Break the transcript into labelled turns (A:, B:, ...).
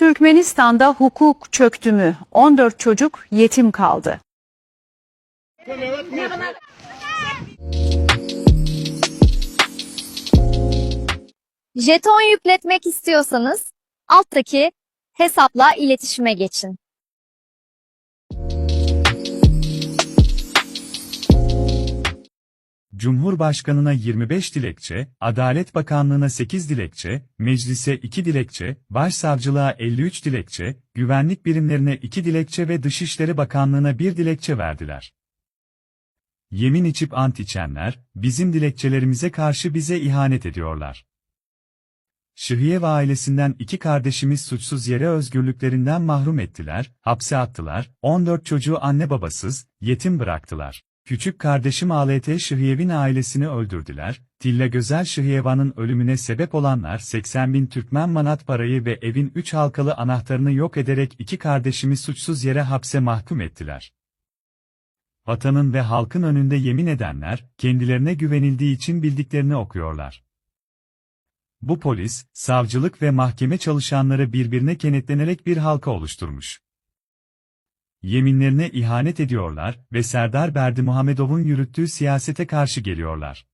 A: Türkmenistan'da hukuk çöktü mü? 14 çocuk yetim kaldı.
B: Jeton yükletmek istiyorsanız alttaki hesapla iletişime geçin.
C: Cumhurbaşkanına 25 dilekçe, Adalet Bakanlığına 8 dilekçe, Meclise 2 dilekçe, Başsavcılığa 53 dilekçe, güvenlik birimlerine 2 dilekçe ve Dışişleri Bakanlığına 1 dilekçe verdiler. Yemin içip ant içenler, bizim dilekçelerimize karşı bize ihanet ediyorlar. Şıhıyev ailesinden 2 kardeşimiz suçsuz yere özgürlüklerinden mahrum ettiler, hapse attılar, 14 çocuğu anne babasız, yetim bıraktılar. Küçük kardeşim ALT Şıhıyev'in ailesini öldürdüler, Tilla Gözel Şıhıyeva'nın ölümüne sebep olanlar 80.000 Türkmen manat parayı ve evin 3 halkalı anahtarını yok ederek 2 kardeşimi suçsuz yere hapse mahkum ettiler. Vatanın ve halkın önünde yemin edenler, kendilerine güvenildiği için bildiklerini okuyorlar. Bu polis, savcılık ve mahkeme çalışanları birbirine kenetlenerek bir halka oluşturmuş. Yeminlerine ihanet ediyorlar ve Serdar Berdimuhamedov'un yürüttüğü siyasete karşı geliyorlar.